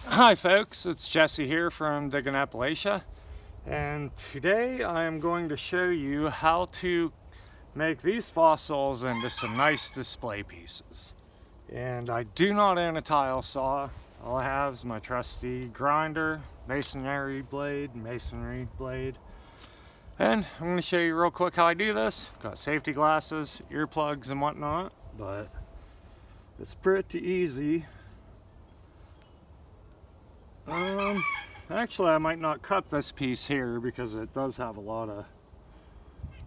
Hi folks, it's Jesse here from Digging Appalachia, and today I am going to show you how to make these fossils into some nice display pieces. And I do not own a tile saw. All I have is my trusty grinder, masonry blade, and I'm going to show you real quick how I do this. Got safety glasses, earplugs and whatnot, but it's pretty easy. Actually, I might not cut this piece here because it does have a lot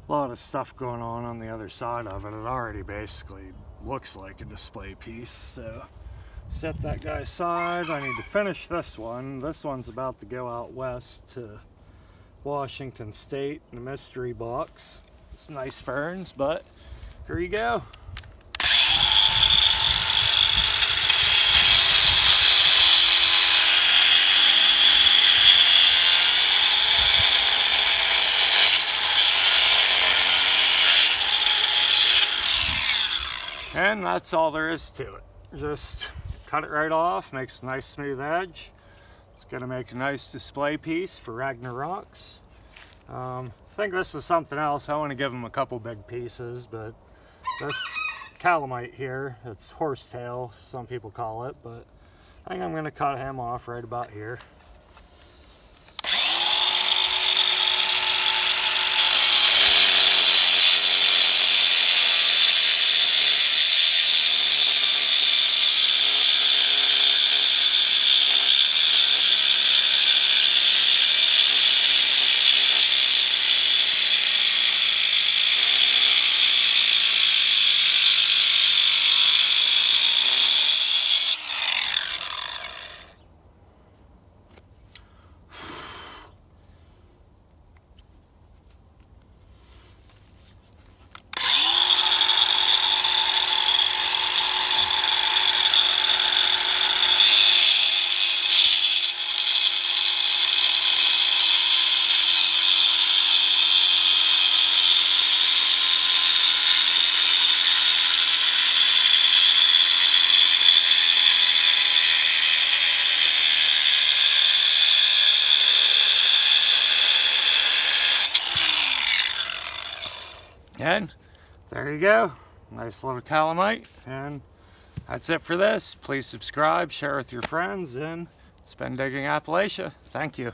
of stuff going on the other side of it. It already basically looks like a display piece. So set that guy aside. I need to finish this one. This one's about to go out west to Washington State in a mystery box. Some nice ferns, but here you go. And that's all there is to it. Just cut it right off, makes a nice smooth edge. It's gonna make a nice display piece for Ragnaroks. I think this is something else. I want to give them a couple big pieces, but this calamite here, it's horsetail, some people call it, but I think I'm gonna cut him off right about here. And there you go, nice little calamite. And that's it for this. Please subscribe, share with your friends, and it's been Digging Appalachia. Thank you.